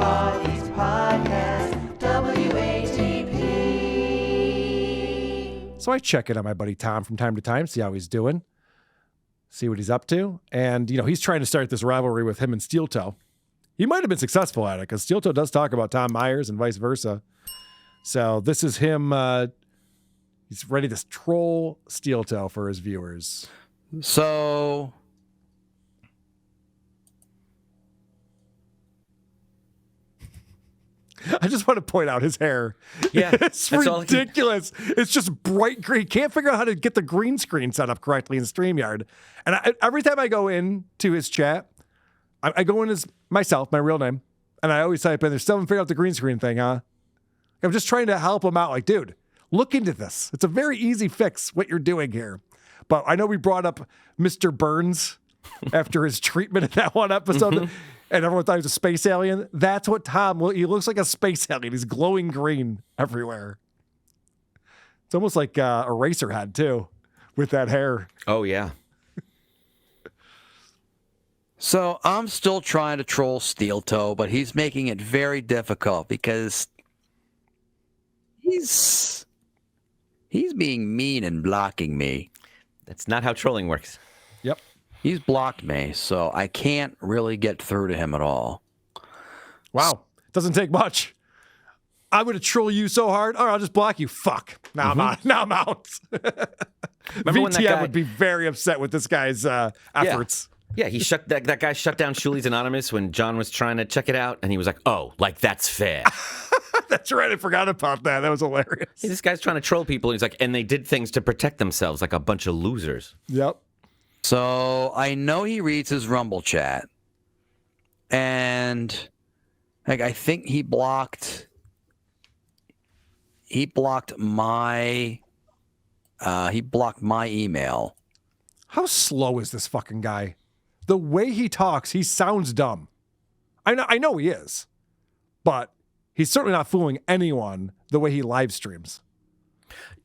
East Podcast, WATP. So I check in on my buddy Tom from time to time, see how he's doing, see what he's up to. And, he's trying to start this rivalry with him and Steel Toe. He might have been successful at it because Steel Toe does talk about Tom Myers and vice versa. So this is him. He's ready to troll Steel Toe for his viewers. So I just want to point out his hair. Yeah, it's ridiculous. It's just bright green. Can't figure out how to get the green screen set up correctly in StreamYard. And every time I go into his chat, I go in as myself, my real name, and I always type in, "There's still haven't figured out the green screen thing, huh?" I'm just trying to help him out. Like, dude, look into this. It's a very easy fix what you're doing here. But I know we brought up Mr. Burns after his treatment in that one episode. And everyone thought he was a space alien. That's what he looks like a space alien. He's glowing green everywhere. It's almost like Eraserhead, too, with that hair. Oh, yeah. So I'm still trying to troll Steel Toe, but he's making it very difficult because he's being mean and blocking me. That's not how trolling works. Yep. He's blocked me, so I can't really get through to him at all. Wow. Doesn't take much. I'm going to troll you so hard. All right, I'll just block you. Fuck. Now I'm out. Now I'm out. Remember when that VTM guy would be very upset with this guy's efforts. Yeah, he shut that guy shut down Shuli's Anonymous when John was trying to check it out, and he was like, "Oh, like that's fair." That's right. I forgot about that. That was hilarious. Hey, this guy's trying to troll people. And he's like, and they did things to protect themselves, like a bunch of losers. Yep. So I know he reads his Rumble chat, and I think he blocked my email. How slow is this fucking guy? The way he talks, he sounds dumb. I know he is, but he's certainly not fooling anyone the way he live streams.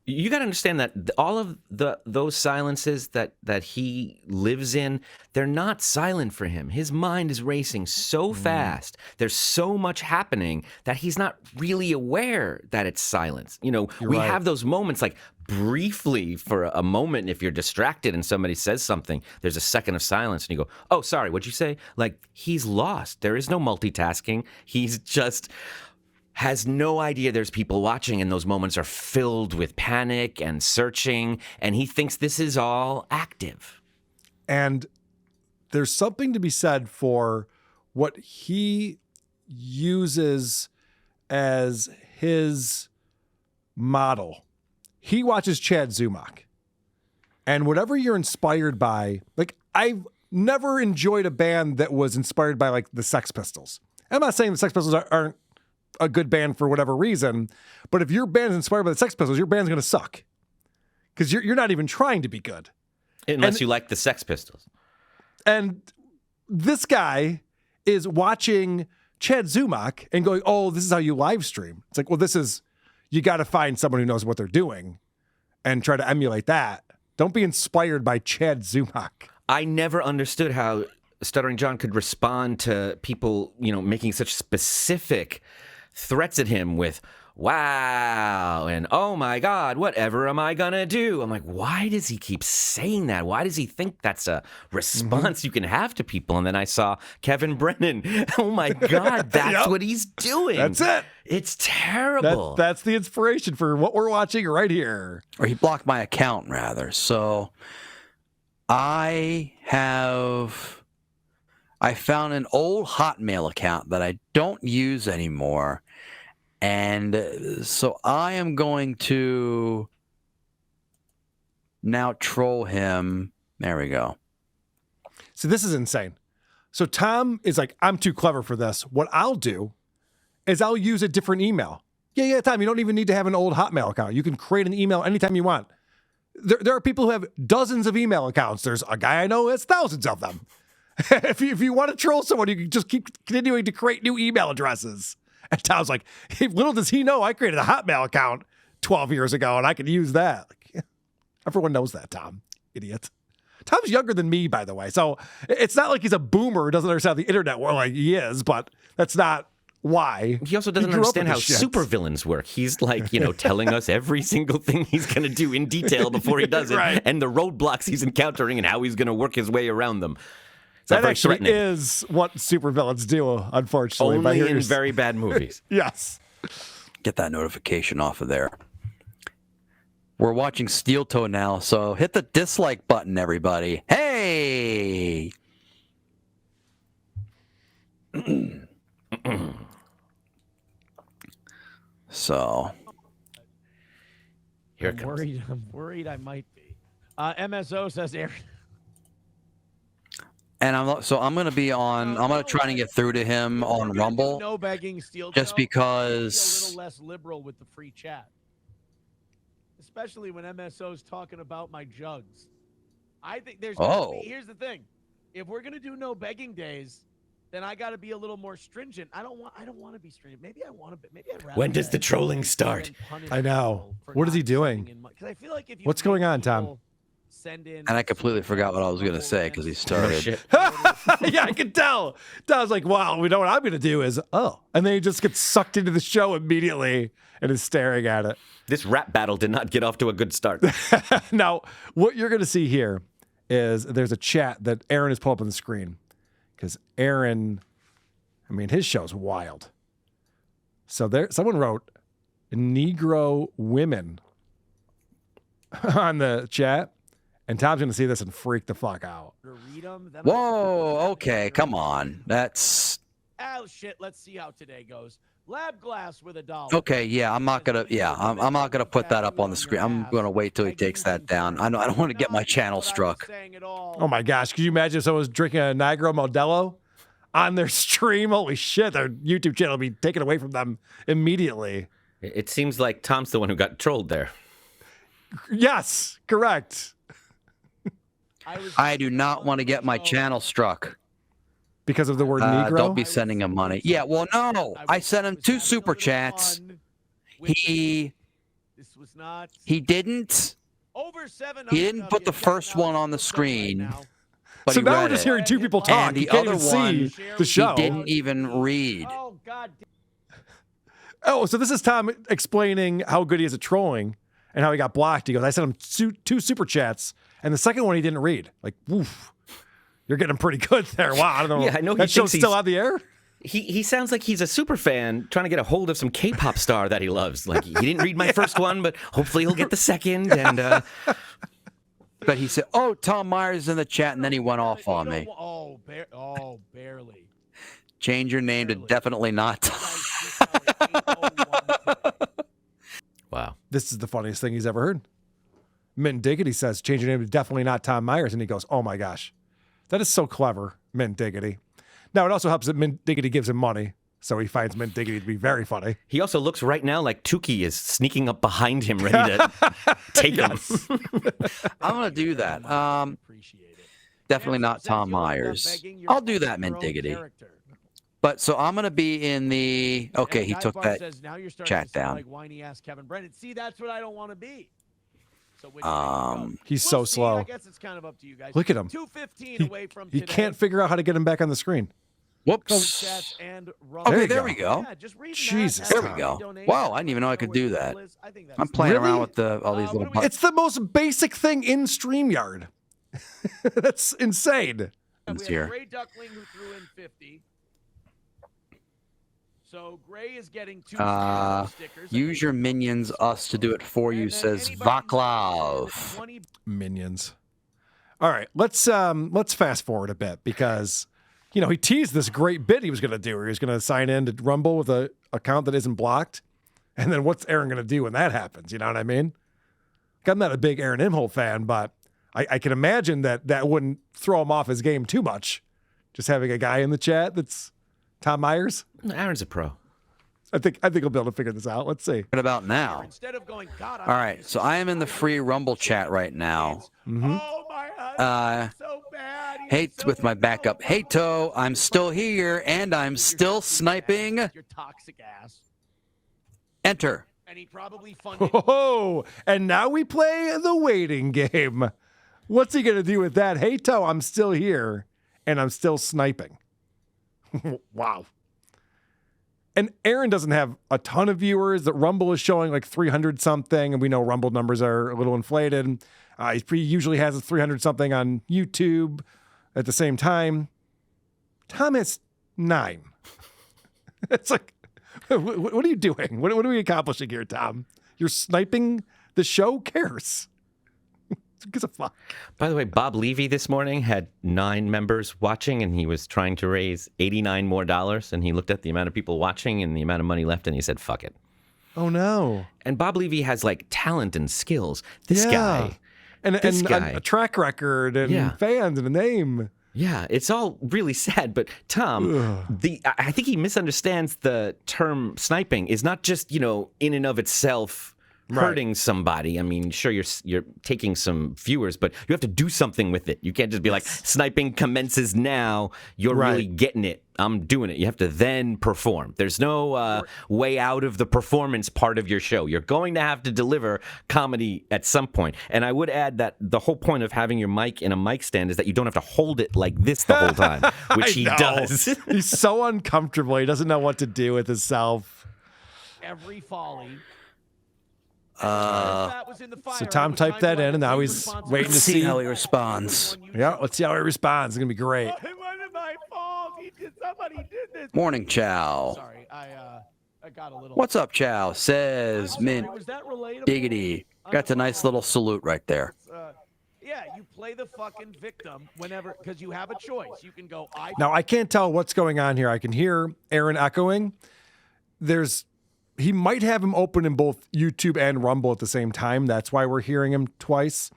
You got to understand that all of those silences that he lives in, they're not silent for him. His mind is racing so fast. There's so much happening that he's not really aware that it's silence. We right. have those moments like briefly for a moment. If you're distracted and somebody says something, there's a second of silence and you go, "Oh, sorry, what'd you say?" Like he's lost. There is no multitasking. He's just has no idea there's people watching, and those moments are filled with panic and searching, and he thinks this is all active. And there's something to be said for what he uses as his model. He watches Chad Zumach. And whatever you're inspired by, like I've never enjoyed a band that was inspired by like the Sex Pistols. I'm not saying the Sex Pistols aren't a good band for whatever reason, but if your band is inspired by the Sex Pistols, your band's going to suck because you're not even trying to be good. Unless you like the Sex Pistols. And this guy is watching Chad Zumach and going, "Oh, this is how you live stream." It's like, well, you got to find someone who knows what they're doing and try to emulate that. Don't be inspired by Chad Zumach. I never understood how Stuttering John could respond to people, making such specific threats at him with "wow" and "oh my God, whatever am I gonna do?" I'm like, why does he keep saying that? Why does he think that's a response you can have to people? And then I saw Kevin Brennan. Oh my God, that's what he's doing. That's it. It's terrible. That's the inspiration for what we're watching right here. Or he blocked my account, rather. So I found an old Hotmail account that I don't use anymore. And so I am going to now troll him. There we go. So this is insane. So Tom is like, "I'm too clever for this. What I'll do is I'll use a different email." Yeah, Tom, you don't even need to have an old Hotmail account. You can create an email anytime you want. There are people who have dozens of email accounts. There's a guy I know who has thousands of them. If you want to troll someone, you can just keep continuing to create new email addresses. And Tom's like, hey, little does he know I created a Hotmail account 12 years ago, and I can use that. Like, yeah, everyone knows that, Tom. Idiot. Tom's younger than me, by the way. So it's not like he's a boomer who doesn't understand the internet. Well, like he is, but that's not Why? He also doesn't grew up understand with how this shit. supervillains work. He's like, telling us every single thing he's going to do in detail before he does it, Right. and the roadblocks he's encountering and how he's going to work his way around them. It's not That very actually threatening. is what supervillains do, unfortunately. Only in very bad movies. Yes. Get that notification off of there. We're watching Steel Toe now, so hit the dislike button, everybody. Hey! So, Here it comes. I'm worried I might be. MSO says Aaron. and I'm going to be on. I'm going to try and get through to him on Rumble, No begging, Steel just Toe. Be a because. little less liberal with the free chat, especially when MSO's talking about my jugs. I think there's. Oh. Here's the thing: if we're gonna do no begging days, then I got to be a little more stringent. I don't want to be stringent. Maybe I want to be. Maybe I'd rather. When does the beg trolling than start? punish I know. people for What is he not doing? sending in money. 'Cause I feel like if you What's make going on, Tom? people send in And I completely forgot what I was going to say because he No started. shit. Yeah, I can tell. I was like, wow, we know what I'm going to do is, oh. And then he just gets sucked into the show immediately and is staring at it. This rap battle did not get off to a good start. Now, what you're going to see here is there's a chat that Aaron has pulled up on the screen. Because Aaron, I mean, his show's wild. So someone wrote Negro women on the chat. And Tom's going to see this and freak the fuck out. read 'em, then Whoa, okay, come on. That's. Oh shit! Let's see how today goes. Lab glass with $1. Okay, yeah, I'm not gonna I'm not gonna put that up on the screen. I'm gonna wait till he takes that down. I don't want to get my channel struck. Oh my gosh, could you imagine if someone was drinking a Negro Modelo on their stream? Holy shit, their YouTube channel would be taken away from them immediately. It seems like Tom's the one who got trolled there. Yes, correct. I do not want to get my channel struck. Because of the word Negro? Don't be sending him money. Yeah, well, no, I sent him 2 super chats. He didn't. He didn't put the first one on the screen. But So he now read we're just it. hearing two people talk. And You the can't other even see one, the show. He didn't even read. Oh god. Oh, so this is Tom explaining how good he is at trolling and how he got blocked. He goes, I sent him two super chats, and the second one he didn't read. Like, woof. You're getting pretty good there. Wow, I don't know. Yeah, I know he that show's thinks still he's- on the air? He sounds like he's a super fan trying to get a hold of some K-pop star that he loves. Like, he didn't read my first one, but hopefully he'll get the second. And But he said, "Oh, Tom Myers is in the chat," and then he went off on me. Oh, barely. Change your name to definitely not. wow. This is the funniest thing he's ever heard. Mint Diggity says, change your name to definitely not Tom Myers. And he goes, oh my gosh. That is so clever, Mint Diggity. Now, it also helps that Mint Diggity gives him money. So he finds Mint Diggity to be very funny. He also looks right now like Tukey is sneaking up behind him, ready to take him. I'm gonna do that. Definitely not Tom Myers. I'll do that, Mint Diggity. But so I'm gonna be in the. Okay, he took that chat down. Like whiny ass Kevin Brennan. See, that's what I don't want to be. So which way you go? He's We'll so see. slow. I guess it's kind of up to you guys. Look at him. 2:15 away from He today. can't figure out how to get him back on the screen. Whoops. Chats and Okay, you there go. we go. Yeah, just read Jesus, that, There have we a go. donation. Wow, I didn't even know I could do that. I think that's I'm playing Really? around with all these little what do we- buttons. It's the most basic thing in StreamYard. That's insane. We have here. Gray Duckling who threw in 50. So Gray is getting 2 stickers. Use your minions, us to do it for you, And then says anybody who's Vaclav. 20 Minions. All right, let's fast forward a bit because he teased this great bit he was going to do where he was going to sign in to Rumble with a account that isn't blocked. And then what's Aaron going to do when that happens? You know what I mean? I'm not a big Aaron Imholte fan, but I can imagine that wouldn't throw him off his game too much. Just having a guy in the chat that's Tom Myers. Aaron's a pro. I think he'll be able to figure this out. Let's see. What about now? Instead of going, God, All right, so I am in the free Rumble chat right now. Oh my God, so bad. He's Hey, so with my bad. backup. Hey, Toe, I'm still here, and I'm still sniping. Your toxic ass. Enter. And he probably funded. Oh, and now we play the waiting game. What's he going to do with that? Hey, Toe, I'm still here, and I'm still sniping. Wow. And Aaron doesn't have a ton of viewers. That Rumble is showing like 300 something, and we know Rumble numbers are a little inflated. He usually has 300 something on YouTube at the same time. Tom has 9. It's like, what are you doing? What are we accomplishing here, Tom? You're sniping the show? Who cares? Who gives a fuck? By the way, Bob Levy this morning had 9 members watching, and he was trying to raise $89 more. And he looked at the amount of people watching and the amount of money left, and he said, "Fuck it." Oh no! And Bob Levy has like talent and skills. This guy, and guy. a track record and fans and a name. Yeah, it's all really sad. But Tom, I think he misunderstands the term sniping is not just, in and of itself hurting somebody. I mean, sure, you're taking some viewers, but you have to do something with it. You can't just be like, sniping commences now. You're really getting it. I'm doing it. You have to then perform. There's no way out of the performance part of your show. You're going to have to deliver comedy at some point. And I would add that the whole point of having your mic in a mic stand is that you don't have to hold it like this the whole time, which he does. He's so uncomfortable. He doesn't know what to do with himself. Every folly. So Tom typed that in, and now he's waiting to see how he responds. Yeah, let's see how he responds. It's gonna be great. It wasn't my fault. Somebody did this. Morning, Chow. Sorry, I got a little. What's up, Chow? Says Mint Was that relatable? Diggity. Got a nice little salute right there. Yeah, you play the fucking victim whenever, because you have a choice. You can go. Now I can't tell what's going on here. I can hear Aaron echoing. He might have him open in both YouTube and Rumble at the same time. That's why we're hearing him twice.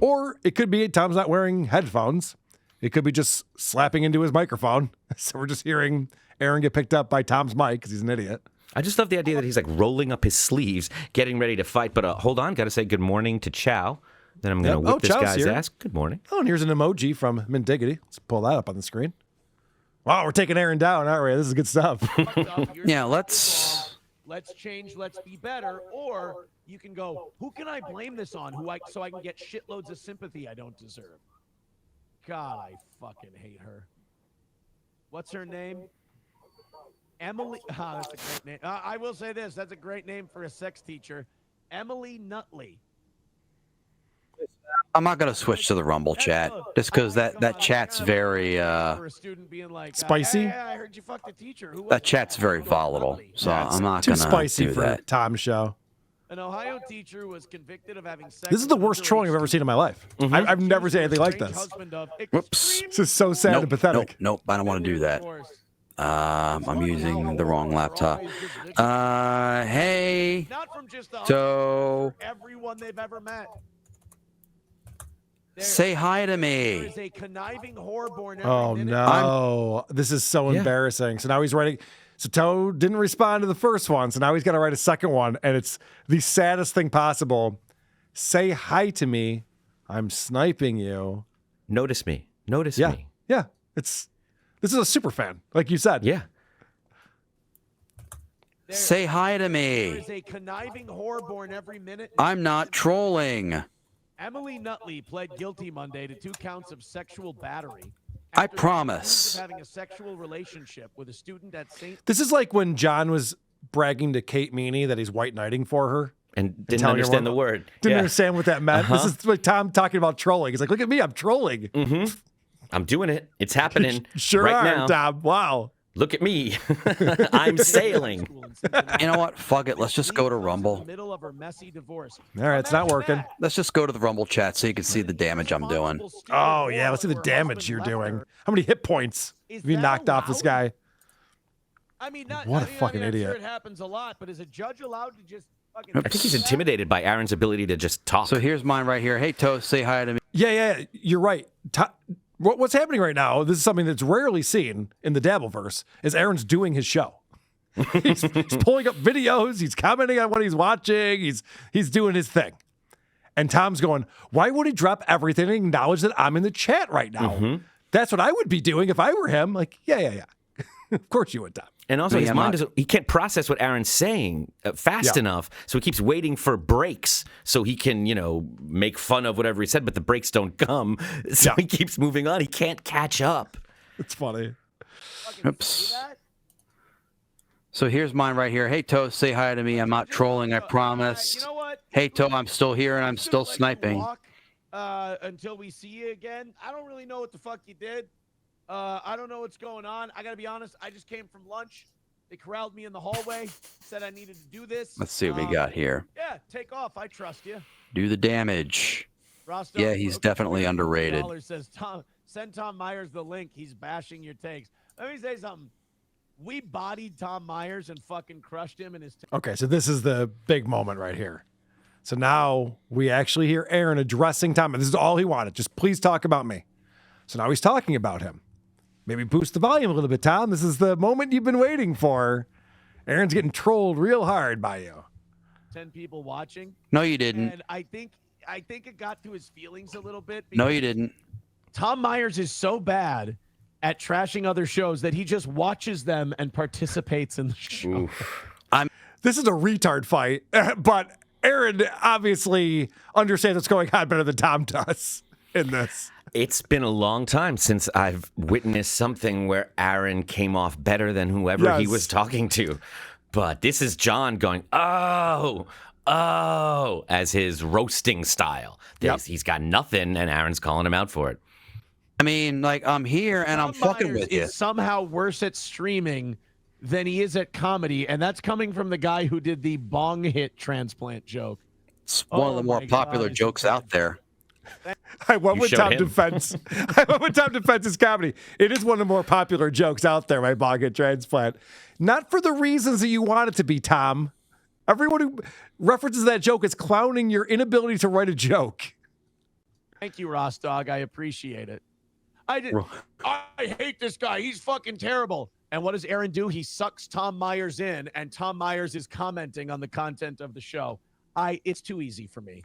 Or it could be Tom's not wearing headphones. It could be just slapping into his microphone. So we're just hearing Aaron get picked up by Tom's mic because he's an idiot. I just love the idea that he's like rolling up his sleeves, getting ready to fight. But hold on, got to say good morning to Chow. Then I'm going to whip this Chow's guy's here. ass. Good morning. Oh, and here's an emoji from Mint Diggity. Let's pull that up on the screen. Wow, we're taking Aaron down, aren't we? This is good stuff. Yeah, let's change, let's be better, or you can go, who can I blame this on? So I can get shitloads of sympathy I don't deserve. God, I fucking hate her. What's her name? Emily. That's a great name. I will say this: that's a great name for a sex teacher, Emily Nutley. I'm not gonna switch to the Rumble chat just because that chat's very spicy. Hey, I heard you fucked a teacher. That chat's very volatile, so I'm not too gonna spicy do for that. Tom's show. An Ohio teacher was convicted of having sex. This is the worst trolling I've ever seen in my life. I've never seen anything like this. Whoops. This is so sad and pathetic. Nope. I don't want to do that. I'm using the wrong laptop. Hey. So. Everyone they've ever met. Say hi to me. Oh no, this is so embarrassing. So now he's writing. So Toe didn't respond to the first one, so now he's got to write a second one, and it's the saddest thing possible. Say hi to me. I'm sniping you. Notice me. Notice me. Yeah. This is a super fan, like you said. Yeah. Say hi to me. There is a conniving whore born every minute. I'm not trolling. Emily Nutley pled guilty Monday to 2 counts of sexual battery. I promise. Having a sexual relationship with a student at St. This is like when John was bragging to Kate Meany that he's white knighting for her. And didn't understand the word. Didn't understand what that meant. This is like Tom talking about trolling. He's like, look at me, I'm trolling. I'm doing it. It's happening Sure right are, now. Tom. Wow. Look at me. I'm sailing. You know what? Fuck it. Let's just go to Rumble. All right, it's not working. Let's just go to the Rumble chat so you can see the damage I'm doing. Oh, yeah, let's see the damage you're doing. How many hit points have you knocked off this guy? I mean, What a fucking I'm sure idiot. it happens a lot, but is a judge allowed to just fucking... I think he's intimidated by Aaron's ability to just talk. So here's mine right here. Hey, Toast, say hi to me. Yeah, you're right. What's happening right now, this is something that's rarely seen in the Dabbleverse, is Aaron's doing his show. He's pulling up videos, he's commenting on what he's watching, he's doing his thing. And Tom's going, why would he drop everything and acknowledge that I'm in the chat right now? That's what I would be doing if I were him. Like, yeah. Of course you would, Tom. And also, his mind he can't process what Aaron's saying fast enough, so he keeps waiting for breaks so he can, make fun of whatever he said, but the breaks don't come, so he keeps moving on. He can't catch up. It's funny. Oops. So here's mine right here. Hey, Toe, say hi to me. I'm not trolling, I promise. You know what? Hey, Toe, I'm still here and I'm just still gonna let you sniping. walk, until we see you again. I don't really know what the fuck you did. I don't know what's going on. I gotta be honest. I just came from lunch. They corralled me in the hallway, said I needed to do this. Let's see what we got here. Yeah, take off. I trust you. Do the damage. Rostock, Yeah, he's definitely underrated. Says, send Tom Myers the link. He's bashing your takes. Let me say something. We bodied Tom Myers and fucking crushed him in his. Okay, so this is the big moment right here. So now we actually hear Aaron addressing Tom. This is all he wanted. Just please talk about me. So now he's talking about him. Maybe boost the volume a little bit, Tom. This is the moment you've been waiting for. Aaron's getting trolled real hard by you. 10 people watching. No, you didn't. And I think it got to his feelings a little bit. No, you didn't. Tom Myers is so bad at trashing other shows that he just watches them and participates in the show. This is a retard fight, but Aaron obviously understands what's going on better than Tom does in this. It's been a long time since I've witnessed something where Aaron came off better than whoever he was talking to. But this is John going, oh, as his roasting style. He's got nothing, and Aaron's calling him out for it. I mean, like, I'm here and I'm fucking with you. Is somehow worse at streaming than he is at comedy, and that's coming from the guy who did the bong hit transplant joke. It's one of the more popular jokes out there. I went with Tom Defense. I went with Tom Defense's comedy. It is one of the more popular jokes out there, my bong hit transplant. Not for the reasons that you want it to be, Tom. Everyone who references that joke is clowning your inability to write a joke. Thank you, Ross Dog. I appreciate it. I hate this guy. He's fucking terrible. And what does Aaron do? He sucks Tom Myers in, and Tom Myers is commenting on the content of the show. It's too easy for me.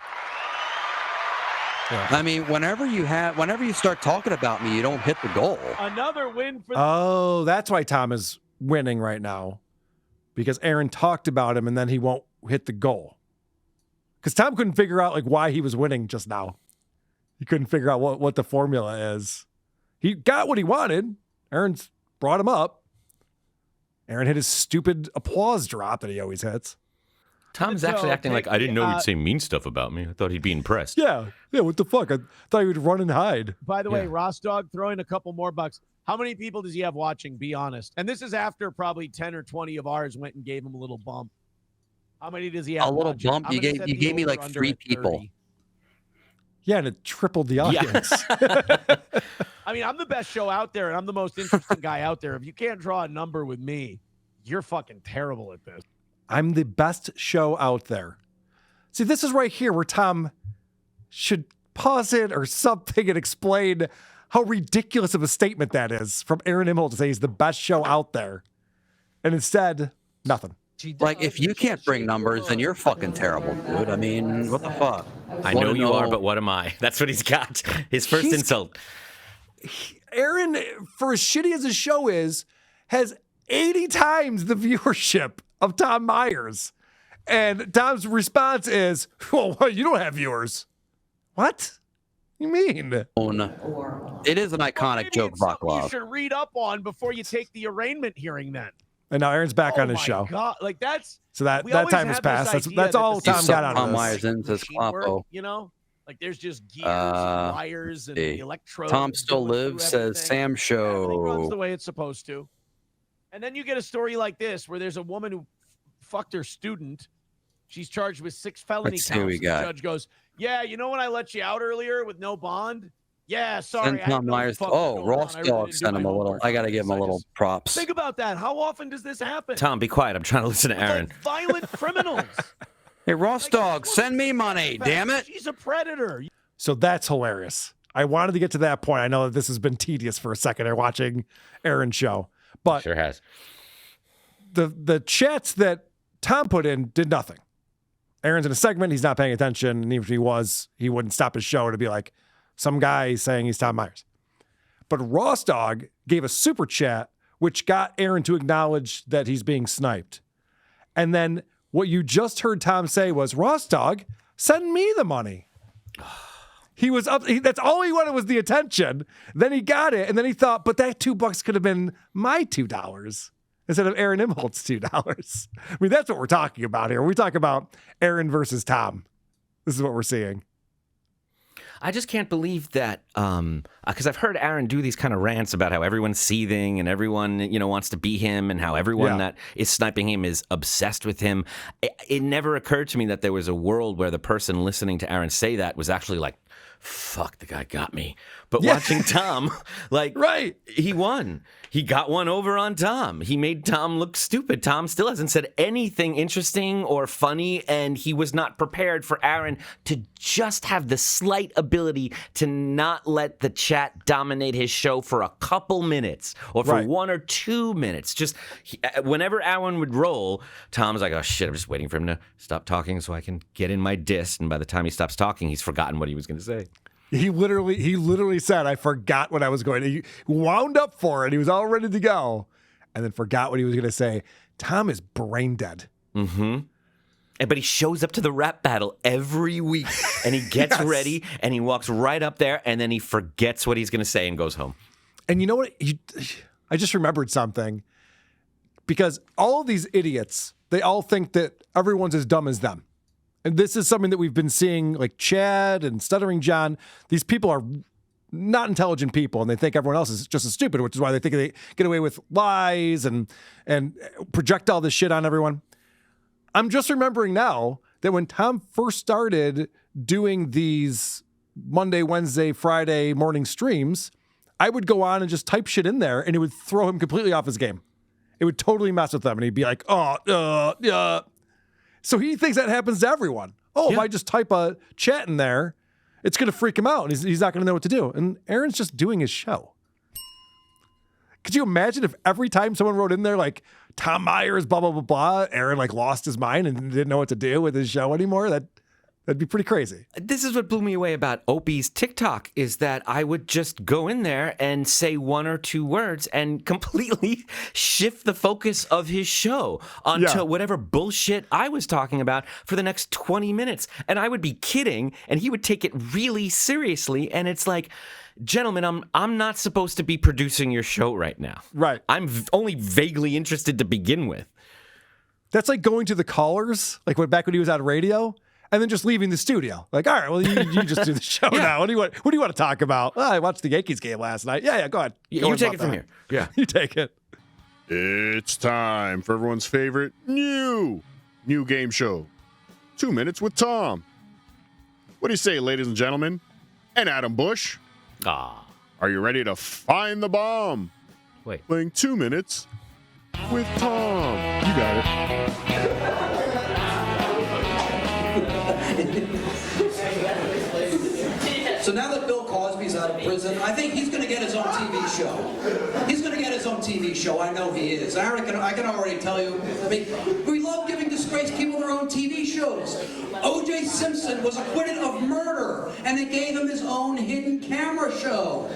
Yeah. I mean, whenever you start talking about me, you don't hit the goal. Another win for. Oh, that's why Tom is winning right now, because Aaron talked about him, and then he won't hit the goal. Because Tom couldn't figure out like why he was winning just now. He couldn't figure out what the formula is. He got what he wanted. Aaron's brought him up. Aaron hit his stupid applause drop that he always hits. Tom's actually acting like, I didn't know he'd say mean stuff about me. I thought he'd be impressed. Yeah, what the fuck? I thought he would run and hide. By the way, Ross Dog throwing a couple more bucks. How many people does he have watching? Be honest. And this is after probably 10 or 20 of ours went and gave him a little bump. How many does he have? A little watching? bump? You gave me like 3 people. 30. Yeah, and it tripled the audience. Yeah. I mean, I'm the best show out there, and I'm the most interesting guy out there. If you can't draw a number with me, you're fucking terrible at this. I'm the best show out there. See, this is right here where Tom should pause it or something and explain how ridiculous of a statement that is from Aaron Imholte to say he's the best show out there. And instead, nothing. Like, if you can't bring numbers, then you're fucking terrible, dude. I mean, what the fuck? I know you are, but what am I? That's what he's got. His first insult. Aaron, for as shitty as his show is, has 80 times the viewership of Tom Myers. And Tom's response is, well, you don't have viewers. What? You mean? It is an iconic joke, Vaklov. You should read up on before you take the arraignment hearing then. And now Aaron's back on his show. God. Like that's so that time has passed. That's all Tom got out of Tom this. Myers into Squapo. You know? Like there's just gears and wires and electrodes. Tom still lives, says Sam Show. Everything runs the way it's supposed to. And then you get a story like this where there's a woman who fucked her student. She's charged with 6 felony counts. The judge goes, yeah, you know when I let you out earlier with no bond? Yeah, sorry. Send Tom Myers. Ross Dog sent him a little. I got to give him a little props. Think about that. How often does this happen? Tom, be quiet. I'm trying to listen to Aaron. Like violent criminals. Hey, Ross Dog, send me money, damn it. She's a predator. So that's hilarious. I wanted to get to that point. I know that this has been tedious for a second here watching Aaron's show. But sure has. The chats that Tom put in did nothing. Aaron's in a segment. He's not paying attention. And even if he was, he wouldn't stop his show to be like, some guy saying he's Tom Myers. But Ross Dog gave a super chat, which got Aaron to acknowledge that he's being sniped. And then what you just heard Tom say was, Ross Dog, send me the money. He was up. That's all he wanted was the attention. Then he got it. And then he thought, but that $2 could have been my $2. instead of Aaron Imholte's $2. I mean, that's what we're talking about here. We talk about Aaron versus Tom. This is what we're seeing. I just can't believe that, because I've heard Aaron do these kind of rants about how everyone's seething and everyone, wants to be him and how everyone that is sniping him is obsessed with him. It never occurred to me that there was a world where the person listening to Aaron say that was actually like, fuck, the guy got me. But watching Tom, right, he won. He got one over on Tom. He made Tom look stupid. Tom still hasn't said anything interesting or funny, and he was not prepared for Aaron to just have the slight ability to not let the chat dominate his show for a couple minutes or for 1 or 2 minutes. Just whenever Aaron would roll, Tom's like, oh shit, I'm just waiting for him to stop talking so I can get in my diss. And by the time he stops talking, he's forgotten what he was going to say. He literally said, I forgot what I was going to. He wound up for it. He was all ready to go and then forgot what he was going to say. Tom is brain dead. Mm-hmm. But he shows up to the rap battle every week and he gets ready and he walks right up there and then he forgets what he's going to say and goes home. And you know what? I just remembered something because all of these idiots, they all think that everyone's as dumb as them. And this is something that we've been seeing, like Chad and Stuttering John. These people are not intelligent people, and they think everyone else is just as stupid, which is why they think they get away with lies and project all this shit on everyone. I'm just remembering now that when Tom first started doing these Monday, Wednesday, Friday morning streams, I would go on and just type shit in there, and it would throw him completely off his game. It would totally mess with him, and he'd be like, yeah. So he thinks that happens to everyone. If I just type a chat in there, it's going to freak him out, and he's not going to know what to do. And Aaron's just doing his show. Could you imagine if every time someone wrote in there like Tom Myers, blah, blah, blah, blah, Aaron like lost his mind and didn't know what to do with his show anymore? That'd be pretty crazy. This is what blew me away about Opie's TikTok is that I would just go in there and say 1 or 2 words and completely shift the focus of his show onto whatever bullshit I was talking about for the next 20 minutes. And I would be kidding and he would take it really seriously. And it's like, gentlemen, I'm not supposed to be producing your show right now. Right. I'm only vaguely interested to begin with. That's like going to the callers, like back when he was on radio. And then just leaving the studio. Like, all right, well, you just do the show now. What do you want to talk about? Oh, I watched the Yankees game last night. Yeah, go ahead. You take it from here. Yeah. You take it. It's time for everyone's favorite new game show, 2 Minutes with Tom. What do you say, ladies and gentlemen? And Adam Bush. Are you ready to find the bomb? Wait. Playing 2 Minutes with Tom. You got it. So now that Bill Cosby's out of prison, I think he's going to get his own TV show. He's going to get his own TV show. I know he is. I can already tell you. I mean, we love giving disgraced people their own TV shows. O.J. Simpson was acquitted of murder, and they gave him his own hidden camera show.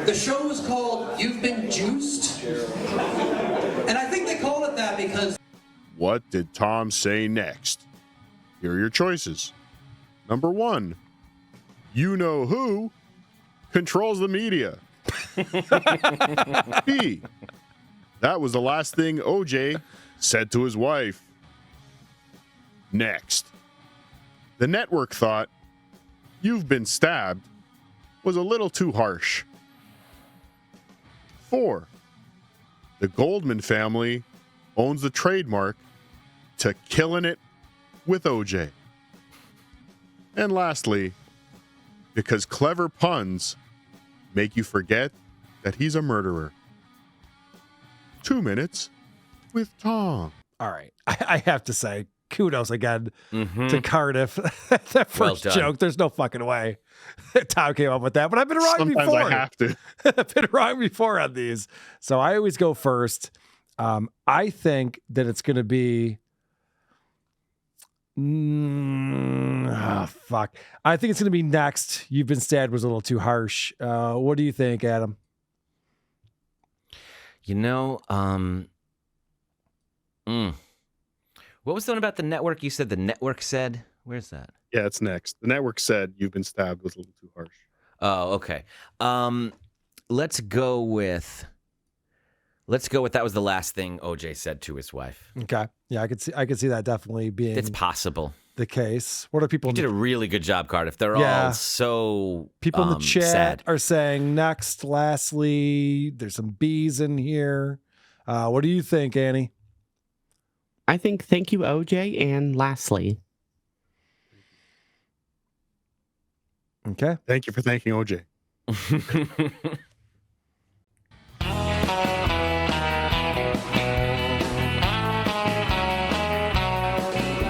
The show was called You've Been Juiced. And I think they called it that because... What did Tom say next? Here are your choices. Number 1, you know who controls the media. B, that was the last thing OJ said to his wife. Next, the network thought you've been stabbed was a little too harsh. 4, the Goldman family owns the trademark to Killing It with OJ. And lastly, because clever puns make you forget that he's a murderer. 2 Minutes with Tom. All right. I have to say, kudos again to Cardiff. That first joke, there's no fucking way Tom came up with that. But I've been wrong Sometimes before. I have to. I've been wrong before on these. So I always go first. I think that it's going to be... fuck. I think it's going to be next. You've Been Stabbed was a little too harsh. What do you think, Adam? What was the one about the network? You said the network said? Where's that? Yeah, it's next. The network said You've Been Stabbed was a little too harsh. Oh, okay. Let's go with Let's go with that was the last thing OJ said to his wife. Okay. Yeah, I could see that definitely being It's possible. the case. What are people? You did a really good job, Cardiff. They're Yeah. all so People in the chat sad. are saying next, lastly. There's some B's in here. What do you think, Annie? I think thank you, OJ, and lastly. Okay. Thank you for thanking OJ.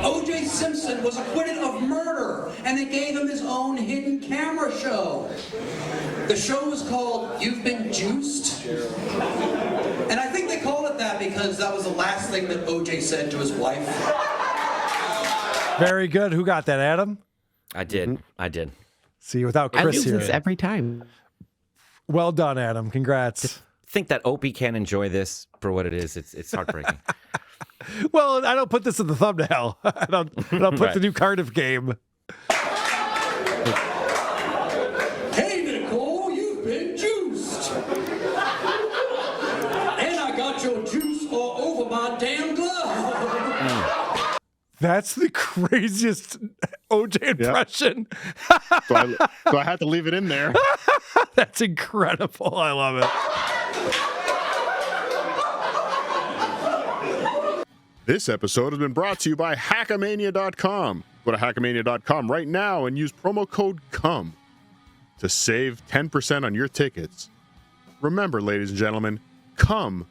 O.J. Simpson was acquitted of murder, and they gave him his own hidden camera show. The show was called You've Been Juiced. And I think they called it that because that was the last thing that O.J. said to his wife. Very good. Who got that, Adam? I did. I did. See, without I Chris use here. this every time. Well done, Adam. Congrats. Think that Opie can't enjoy this for what it is. It's heartbreaking. Well, I don't put this in the thumbnail. I don't put Right. the new Cardiff game. Hey, Nicole, you've been juiced. And I got your juice all over my damn glove. That's the craziest OJ impression. So I had to leave it in there. That's incredible. I love it. This episode has been brought to you by Hackamania.com. Go to Hackamania.com right now and use promo code CUM to save 10% on your tickets. Remember, ladies and gentlemen, CUM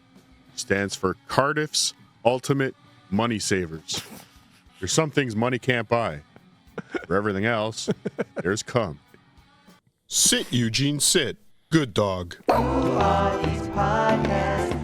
stands for Cardiff's Ultimate Money Savers. There's some things money can't buy. For everything else, there's CUM. Sit, Eugene, sit. Good dog. These podcasts.